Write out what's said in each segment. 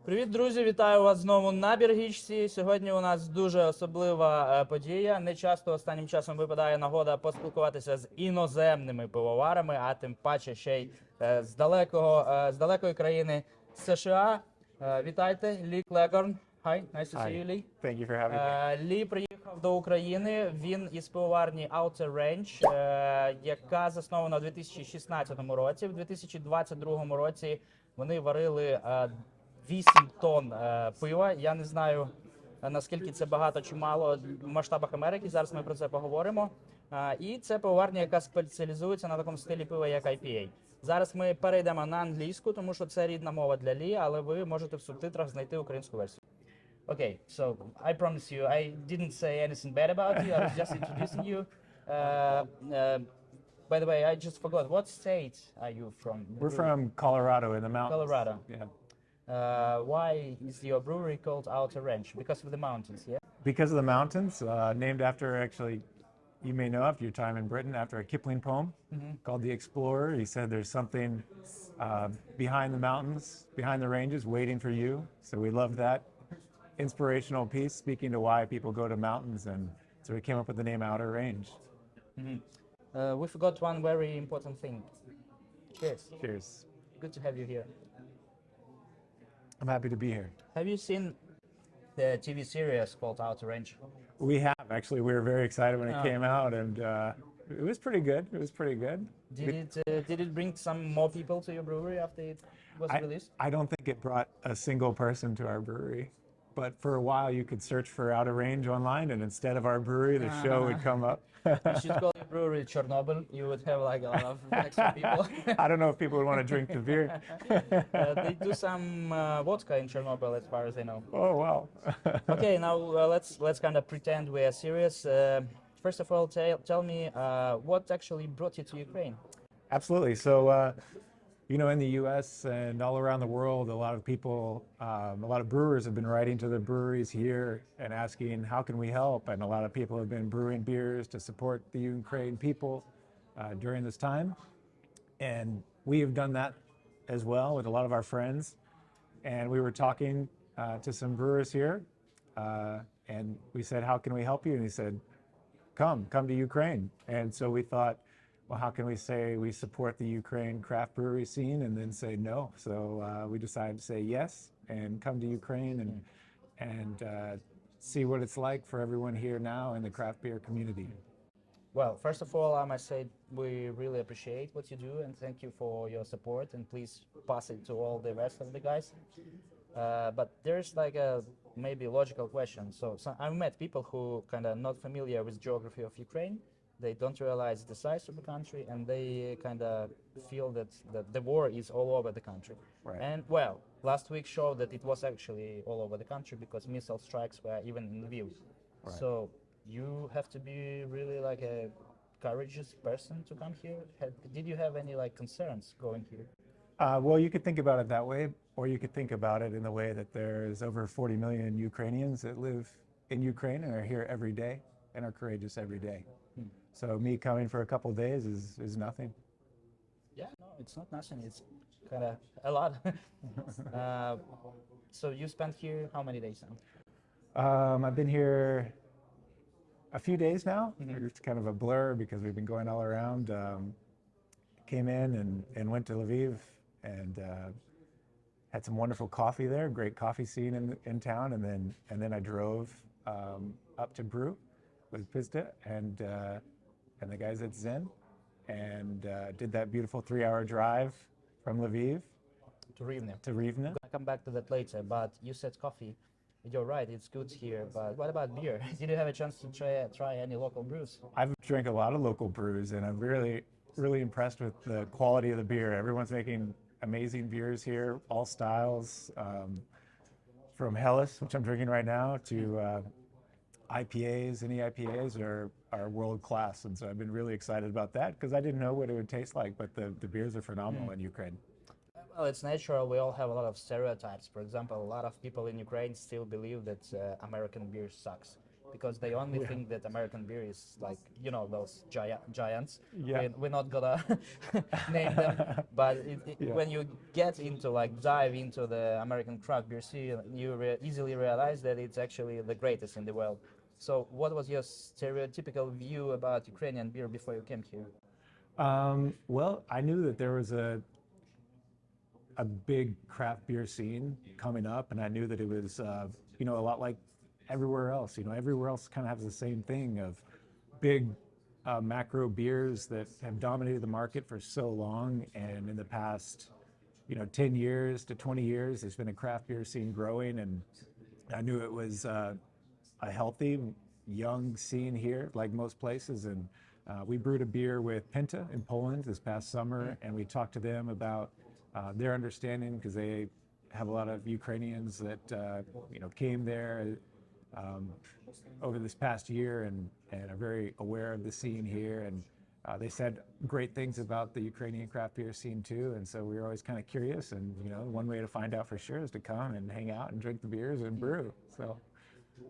Привіт, друзі! Вітаю вас знову на Біргічці. Сьогодні у нас дуже особлива подія. Не часто останнім часом випадає нагода поспілкуватися з іноземними пивоварами, а тим паче ще й з далекої країни США. Вітайте, Лі Клегорн. Hi, nice to see you, Lee. Thank you for having me. Лі приїхав до України. Він із пивоварні Range, яка заснована у 2016 році. В 2022 році вони варили 8 тонн пива. Я не знаю, наскільки це багато чи мало в масштабах Америки. Зараз ми про це поговоримо. І це пивоварня, яка спеціалізується на такому стилі пива, як IPA. Зараз ми перейдемо на англійську, тому що це рідна мова для Лі, але ви можете в субтитрах знайти українську версію. Okay, so I promise you, I didn't say anything bad about you. I was just introducing you. By the way, I just forgot. What state are you from? We're from Colorado in the mountains. Colorado. Yeah. Why is your brewery called Range? Because of the mountains, yeah? Because of the mountains, named after, actually, you may know after your time in Britain, after a Kipling poem called The Explorer. He said there's something behind the mountains, behind the ranges, waiting for you. So we love that inspirational piece, speaking to why people go to mountains, and so we came up with the name Outer Range. We forgot one very important thing. Cheers. Cheers. Good to have you here. I'm happy to be here. Have you seen the TV series called Range? We have, actually. We were very excited when it came out, and it was pretty good. It was pretty good. Did it bring some more people to your brewery after it was released? I don't think it brought a single person to our brewery. But for a while, you could search for Outer Range online, and instead of our brewery, the show would come up. You should call your brewery Chernobyl. You would have like a lot of extra people. I don't know if people would want to drink the beer. They do some vodka in Chernobyl, as far as I know. Oh wow! Okay, now let's kind of pretend we are serious. First of all, tell me what actually brought you to Ukraine. Absolutely. So. You know, in the U.S. and all around the world, a lot of people, a lot of brewers have been writing to the breweries here and asking, how can we help? And a lot of people have been brewing beers to support the Ukraine people during this time. And we have done that as well with a lot of our friends. And we were talking to some brewers here, and we said, how can we help you? And he said, come to Ukraine. And so we thought, well, how can we say we support the Ukraine craft brewery scene and then say no? So we decided to say yes and come to Ukraine and see what it's like for everyone here now in the craft beer community. Well, first of all, I must say we really appreciate what you do and thank you for your support, and please pass it to all the rest of the guys. But there's like a maybe logical question. So I've met people who kind of not familiar with geography of Ukraine. They don't realize the size of the country, and they kind of feel that the war is all over the country. Right. And well, last week showed that it was actually all over the country because missile strikes were even in Lviv. Right. So you have to be really like a courageous person to come here. Did you have any like concerns going here? Well, you could think about it that way, or you could think about it in the way that there's over 40 million Ukrainians that live in Ukraine and are here every day and are courageous every day. So me coming for a couple of days is nothing. Yeah, no, it's not nothing. It's kind of a lot. So you spent here how many days now? I've been here a few days now. It's kind of a blur because we've been going all around. Came in and went to Lviv and had some wonderful coffee there. Great coffee scene in town, and then I drove up to brew with Pista and the guys at Zen, and did that beautiful 3-hour drive from Lviv To Rivne. to Rivne. I'll come back to that later, but you said coffee. You're right, it's good here, but what about beer? Did you have a chance to try any local brews? I've drank a lot of local brews, and I'm really impressed with the quality of the beer. Everyone's making amazing beers here, all styles, from Helles, which I'm drinking right now, to IPAs. Any IPAs are world class, and so I've been really excited about that because I didn't know what it would taste like, but the beers are phenomenal in Ukraine. Well, it's natural. We all have a lot of stereotypes. For example, a lot of people in Ukraine still believe that American beer sucks. because they only think that American beer is like, you know, those giants. Yeah. We're not gonna name them, but when you get into like dive into the American craft beer scene, you easily realize that it's actually the greatest in the world. So what was your stereotypical view about Ukrainian beer before you came here? Well, I knew that there was a big craft beer scene coming up, and I knew that it was, you know, a lot like everywhere else. You know, everywhere else kind of has the same thing of big macro beers that have dominated the market for so long, and in the past, you know, 10 years to 20 years, there's been a craft beer scene growing, and I knew it was a healthy, young scene here, like most places, and we brewed a beer with Penta in Poland this past summer, and we talked to them about their understanding, because they have a lot of Ukrainians that you know, came there over this past year and are very aware of the scene here, and they said great things about the Ukrainian craft beer scene too, and so we were always kind of curious, and you know, one way to find out for sure is to come and hang out and drink the beers and brew. So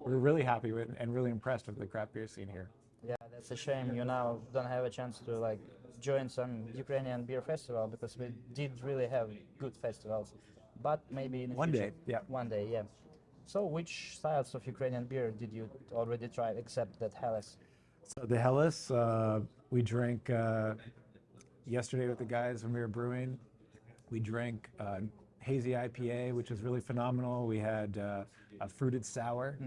we're really happy with and really impressed with the craft beer scene here. Yeah, that's a shame you now don't have a chance to like join some Ukrainian beer festival, because we did really have good festivals, but maybe in the One future. day, yeah. One day, yeah. So which styles of Ukrainian beer did you already try except that Helles? So the Helles, we drank yesterday with the guys when we were brewing. We drank hazy IPA, which was really phenomenal. We had a fruited sour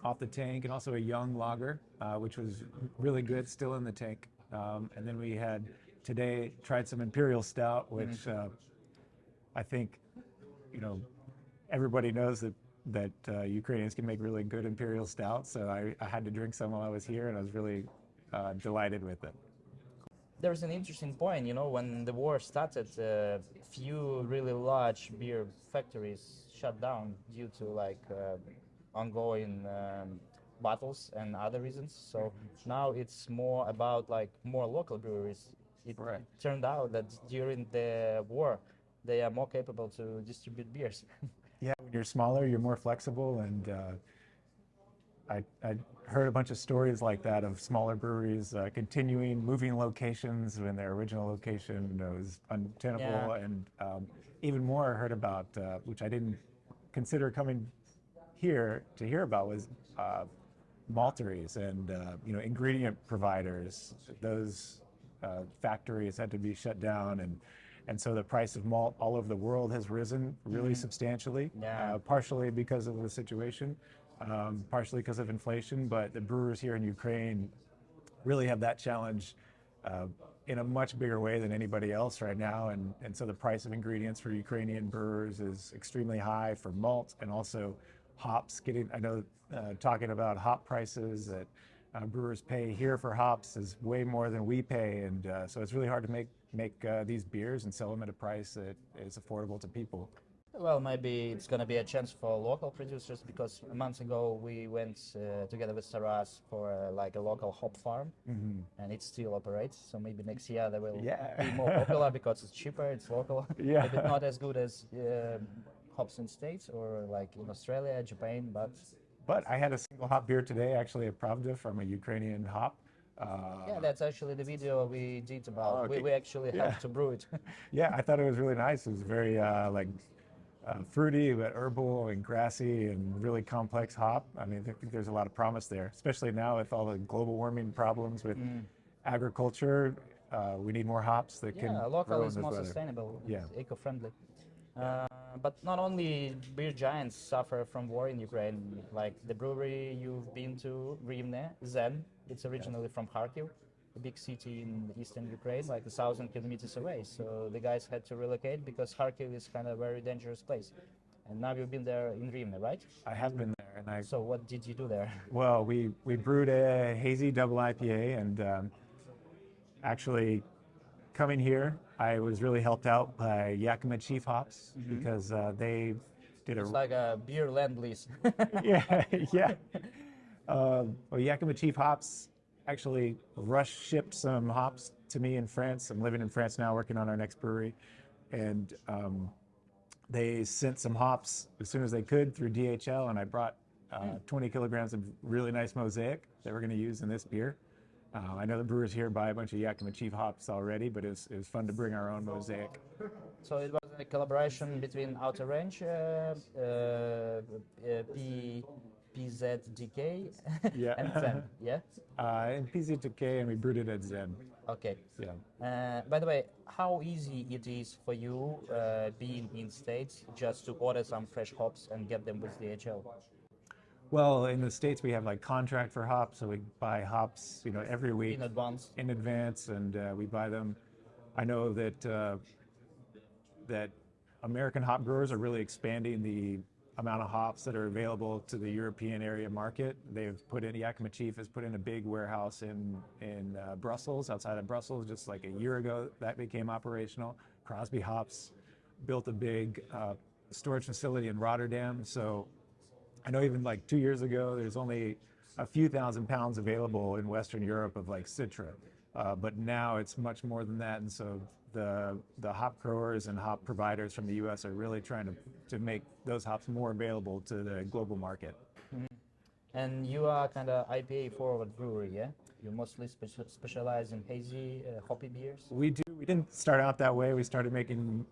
off the tank, and also a young lager, which was really good, still in the tank. And then we had today tried some imperial stout, which I think, you know, everybody knows that Ukrainians can make really good imperial stout. So I had to drink some while I was here, and I was really delighted with it. There's an interesting point, you know, when the war started, few really large beer factories shut down due to like ongoing battles and other reasons. So now it's more about like more local breweries. It turned out that during the war, they are more capable to distribute beers. Yeah, when you're smaller, you're more flexible, and I heard a bunch of stories like that of smaller breweries moving locations when their original location was untenable, and even more I heard about, which I didn't consider coming here to hear about, was malteries and you know, ingredient providers. Those factories had to be shut down, and so the price of malt all over the world has risen really substantially, partially because of the situation, partially because of inflation, but the brewers here in Ukraine really have that challenge in a much bigger way than anybody else right now, and so the price of ingredients for Ukrainian brewers is extremely high for malt, and also hops. I know talking about hop prices that brewers pay here for hops is way more than we pay, and so it's really hard to make these beers and sell them at a price that is affordable to people. Well, maybe it's going to be a chance for local producers, because months ago we went together with Saras for like a local hop farm, and it still operates. So maybe next year they will be more popular because it's cheaper, it's local. Maybe not as good as hops in States or like in Australia, Japan, But I had a single hop beer today, actually a Pravda from a Ukrainian hop. Yeah, that's actually the video we did about. We actually helped to brew it. Yeah, I thought it was really nice. It was very like fruity, but herbal and grassy, and really complex hop. I mean, I think there's a lot of promise there, especially now with all the global warming problems with agriculture. We need more hops that can local grow in is this more weather. sustainable, Yeah. eco-friendly. But not only beer giants suffer from war in Ukraine. Like the brewery you've been to, Rivne, Zen, it's originally from Kharkiv, a big city in eastern Ukraine, like 1,000 kilometers away. So the guys had to relocate because Kharkiv is kind of a very dangerous place. And now you've been there in Rivne, right? I have been there, and So what did you do there? Well, we brewed a hazy double IPA, and actually coming here, I was really helped out by Yakima Chief hops, because they did It's like a beer land lease. yeah. Well, Yakima Chief hops actually shipped some hops to me in France. I'm living in France now, working on our next brewery, and they sent some hops as soon as they could through DHL, and I brought 20 kilograms of really nice mosaic that we're going to use in this beer. I know the brewers here buy a bunch of Yakima Chief hops already, but it was fun to bring our own mosaic. So it was a collaboration between Outer Range, PZDK, Yeah. and Zen, yeah? And PZ2K, and we brewed it at Zen. Okay. Yeah. By the way, how easy it is for you, being in States, just to order some fresh hops and get them with DHL? Well, in the States, we have like contract for hops, so we buy hops, every week In advance? in advance, and we buy them. I know that that American hop brewers are really expanding the amount of hops that are available to the European area market. Yakima Chief has put in a big warehouse in Brussels, outside of Brussels, just like a year ago. That became operational. Crosby Hops built a big storage facility in Rotterdam. So I know even like 2 years ago, there's only a few thousand pounds available in Western Europe of like Citra. But now it's much more than that. And so the hop growers and hop providers from the US are really trying to make those hops more available to the global market. And you are kind of IPA forward brewery, yeah? You mostly specialize in hazy, hoppy beers? We do. We didn't start out that way. We started making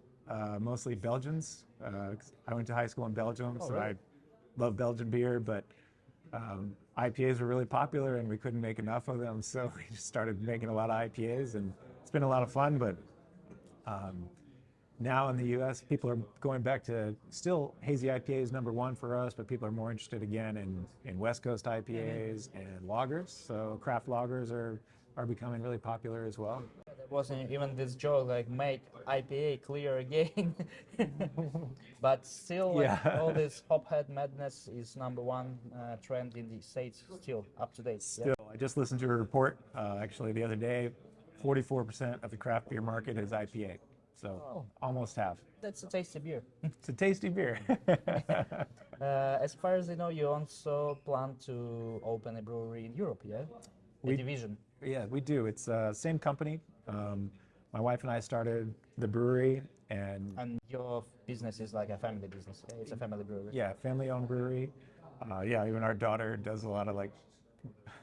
mostly Belgians. I went to high school in Belgium, so really? I love Belgian beer, but IPAs were really popular and we couldn't make enough of them, so we just started making a lot of IPAs, and it's been a lot of fun. But now in the US, people are going back to, still hazy IPA is number one for us, but people are more interested again in West Coast IPAs and lagers. So craft lagers are becoming really popular as well. There wasn't even this joke like make IPA clear again. But still, like, Yeah. all this hophead madness is number one trend in the States, still up to date. Yeah? Still, I just listened to a report actually the other day. 44% of the craft beer market is IPA, so almost half. That's a tasty beer. It's a tasty beer. As far as I know, you also plan to open a brewery in Europe, yeah? A division. Yeah, we do. It's same company. My wife and I started the brewery, and your business is like a family business. Yeah? It's a family brewery. yeah, family-owned brewery. Yeah, even our daughter does a lot of like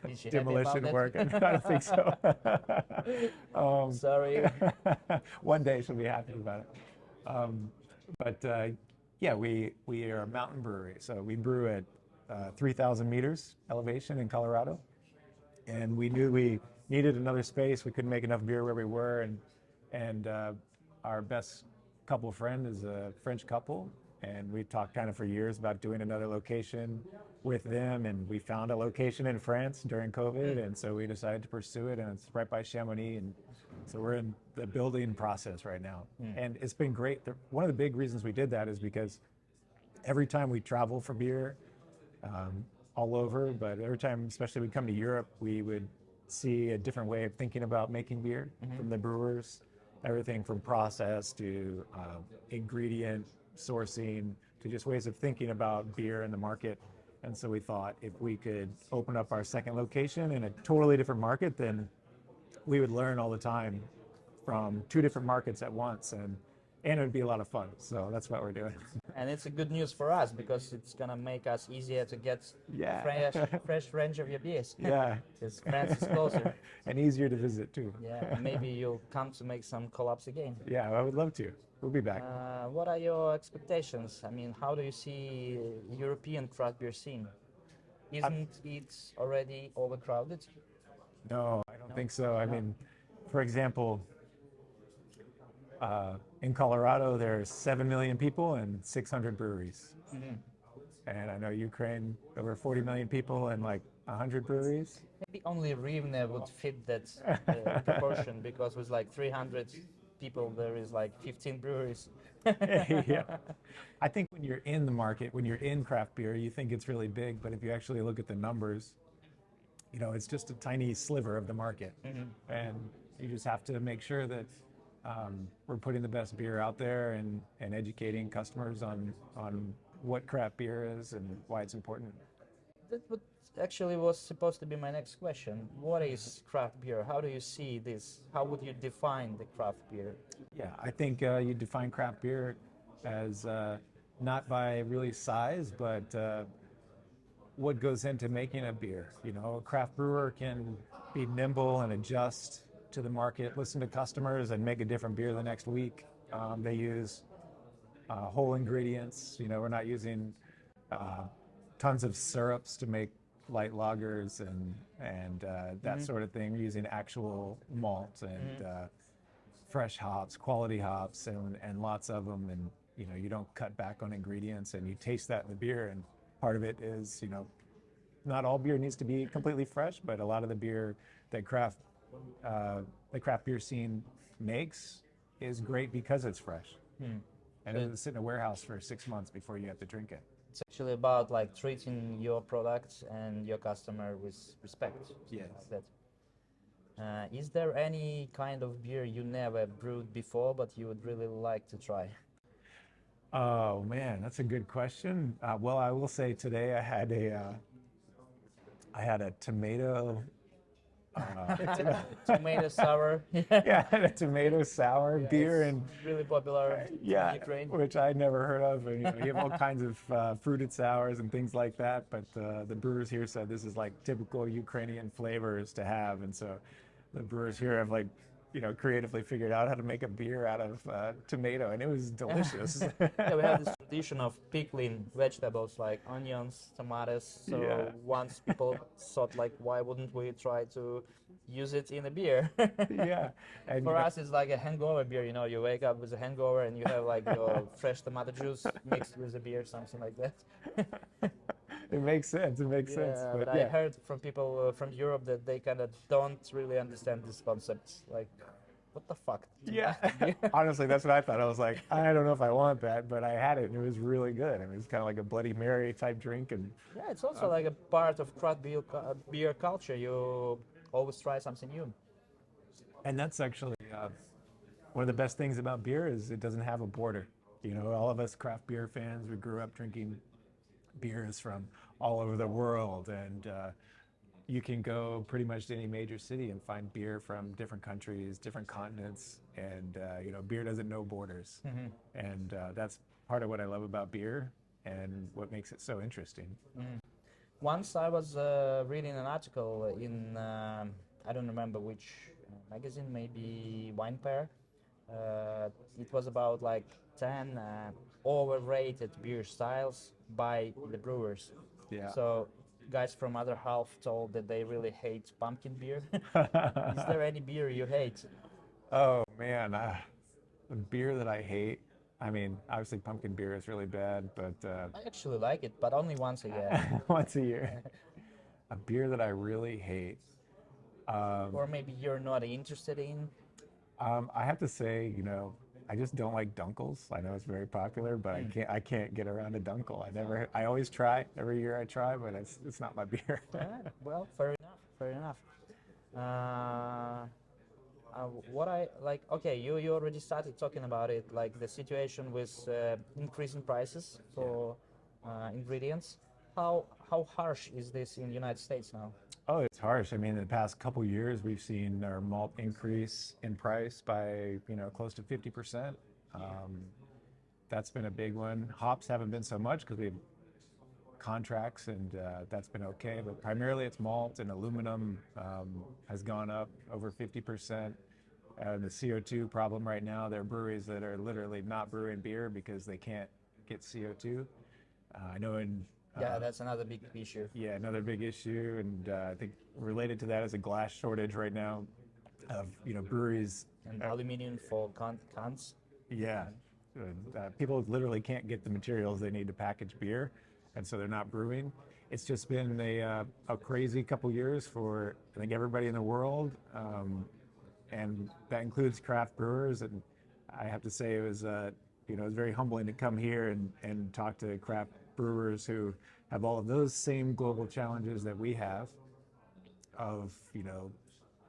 Is she happy demolition about work. that? I don't think so. Sorry. One day she'll be happy about it. Yeah, we are a mountain brewery, so we brew at 3,000 meters elevation in Colorado, and we knew we needed another space. We couldn't make enough beer where we were, and our best couple friend is a French couple, and we talked kind of for years about doing another location with them, and we found a location in France during COVID, and so we decided to pursue it, and it's right by Chamonix, and so we're in the building process right now. And it's been great. One of the big reasons we did that is because every time we travel for beer, all over, but every time, especially we come to Europe, we would see a different way of thinking about making beer from the brewers, everything from process to ingredient sourcing to just ways of thinking about beer in the market. And so we thought if we could open up our second location in a totally different market, then we would learn all the time from two different markets at once, and it would be a lot of fun. So that's what we're doing. And it's a good news for us because it's gonna make us easier to get Yeah. fresh range of your beers. Yeah. Because France is closer. And easier to visit too. Yeah, and maybe you'll come to make some collabs again. Yeah, I would love to. We'll be back. What are your expectations? I mean, how do you see European craft beer scene? Isn't it already overcrowded? No, I don't think so. I mean, for example, in Colorado, there's 7 million people and 600 breweries. And I know Ukraine, over 40 million people and like 100 breweries. Maybe only Rivne would fit that proportion because with like 300 people, there is like 15 breweries. Yeah. I think when you're in the market, when you're in craft beer, you think it's really big, but if you actually look at the numbers, it's just a tiny sliver of the market. And you just have to make sure that we're putting the best beer out there and educating customers on what craft beer is and why it's important. That actually was supposed to be my next question. What is craft beer? How do you see this? How would you define the craft beer? Yeah, I think you define craft beer as not by really size, but what goes into making a beer. You know, a craft brewer can be nimble and adjust to the market, listen to customers, and make a different beer the next week. They use whole ingredients. You know, we're not using tons of syrups to make light lagers and that sort of thing. We're using actual malt and fresh hops, quality hops, and lots of them. And you know, you don't cut back on ingredients, and you taste that in the beer. And part of it is, you know, not all beer needs to be completely fresh, but a lot of the beer that the craft beer scene makes is great because it's fresh. And it doesn't sit in a warehouse for 6 months before you have to drink it. It's actually about like treating your products and your customer with respect. Yes. Like that. Is there any kind of beer you never brewed before but you would really like to try? Oh man, that's a good question. Well, I will say today I had a tomato. Tomato sour. Yeah, I had a tomato sour beer, and really popular in Ukraine. which I never heard of. And, you know, you have all kinds of fruited sours and things like that. But the brewers here said this is like typical Ukrainian flavors to have, and so the brewers here have like, you know, creatively figured out how to make a beer out of tomato, and it was delicious. Yeah, we have this tradition of pickling vegetables like onions, tomatoes. So once people thought like, why wouldn't we try to use it in a beer? Yeah. And for us, it's like a hangover beer. You know, you wake up with a hangover and you have like your fresh tomato juice mixed with a beer, something like that. It makes sense. It makes sense. But I heard from people from Europe that they kind of don't really understand this concept. Like, what the fuck? Yeah. Honestly, that's what I thought. I was like, I don't know if I want that, but I had it and it was really good. I mean, it's kind of like a Bloody Mary type drink. And yeah, it's also like a part of craft beer culture. You always try something new. And that's actually one of the best things about beer is it doesn't have a border. You know, all of us craft beer fans, we grew up drinking beers from all over the world, and you can go pretty much to any major city and find beer from different countries, different continents, and you know, beer doesn't know borders. And that's part of what I love about beer and what makes it so interesting. Once I was reading an article in I don't remember which magazine, maybe Wine Pair. It was about like 10 overrated beer styles by the brewers. Yeah. So guys from other half told that they really hate pumpkin beer. Is there any beer you hate? Oh man, the beer that I hate. I mean, obviously pumpkin beer is really bad, but I actually like it, but only once a year. once a year. A beer that I really hate. Or maybe you're not interested in. I have to say, you know, I just don't like Dunkels. I know it's very popular, but I can't get around a Dunkel. I always try. Every year I try, but it's not my beer. Well, fair enough. What I like, okay, you already started talking about it, like the situation with increasing prices for ingredients. How harsh is this in the United States now? Oh, it's harsh. I mean, in the past couple years, we've seen our malt increase in price by, you know, close to 50%. That's been a big one. Hops haven't been so much because we have contracts, and that's been okay. But primarily it's malt, and aluminum has gone up over 50%. The CO2 problem right now, there are breweries that are literally not brewing beer because they can't get CO2. I know in yeah, that's another big issue. Yeah, another big issue, and I think related to that is a glass shortage right now of, you know, breweries. And aluminum for cans. Yeah, people literally can't get the materials they need to package beer, and so they're not brewing. It's just been a crazy couple years for, I think, everybody in the world, and that includes craft brewers. And I have to say it was, you know, it was very humbling to come here and talk to craft brewers who have all of those same global challenges that we have of, you know,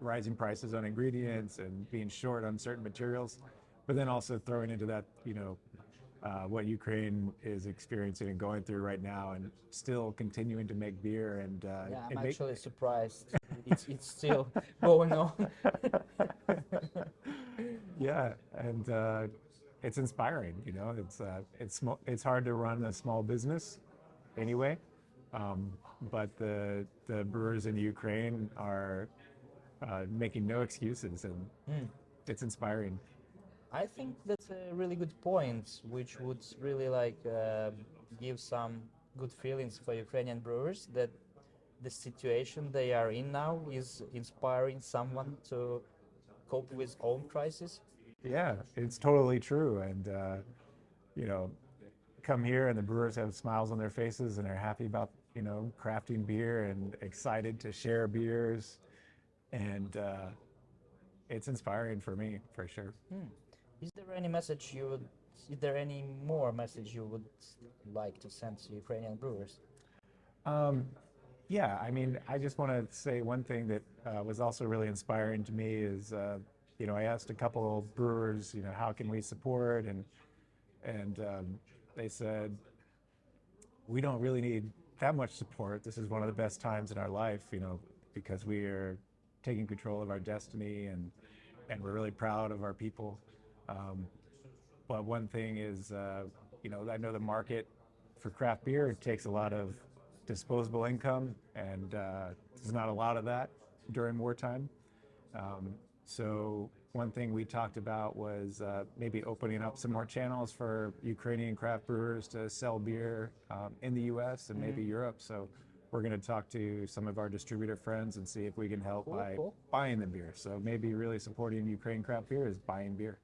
rising prices on ingredients and being short on certain materials, but then also throwing into that, you know, what Ukraine is experiencing and going through right now, and still continuing to make beer. And yeah, I'm actually surprised it's still going on. Yeah, and it's inspiring. You know, it's hard to run a small business anyway, But the brewers in Ukraine are making no excuses, and it's inspiring. I think that's a really good point, which would really like give some good feelings for Ukrainian brewers that the situation they are in now is inspiring someone to cope with own crisis. Yeah, it's totally true. And, you know, come here and the brewers have smiles on their faces and they're happy about, you know, crafting beer and excited to share beers. And it's inspiring for me, for sure. Is there any message you would, is there any more message you would like to send to Ukrainian brewers? Yeah, I mean, I just want to say one thing that was also really inspiring to me is, you know, I asked a couple of brewers, you know, how can we support? And they said, we don't really need that much support. This is one of the best times in our life, you know, because we are taking control of our destiny and we're really proud of our people. But one thing is, you know, I know the market for craft beer takes a lot of disposable income, and there's not a lot of that during wartime. So one thing we talked about was maybe opening up some more channels for Ukrainian craft brewers to sell beer in the U.S. and maybe Europe. So we're going to talk to some of our distributor friends and see if we can help by buying the beer. So maybe really supporting Ukrainian craft beer is buying beer.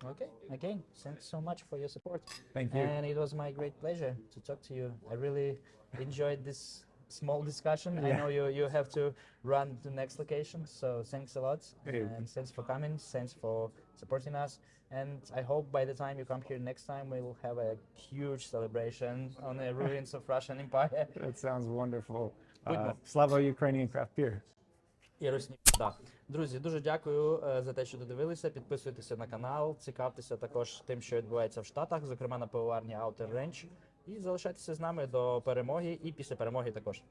Okay, again, thanks so much for your support. Thank you. And it was my great pleasure to talk to you. I really enjoyed this small discussion. I know you have to run to the next location, so thanks a lot. Hey. And thanks for coming, thanks for supporting us. And I hope by the time you come here next time, we will have a huge celebration on the ruins of Russian Empire. That sounds wonderful. Будьмо. Slava Ukrainian craft beer. І Росні. Да. Друзі, дуже дякую за те, що додивилися. Підписуйтеся на канал, цікавтеся також тим, що відбувається в Штатах, зокрема на пивоварні Range. І залишайтеся з нами до перемоги і після перемоги також.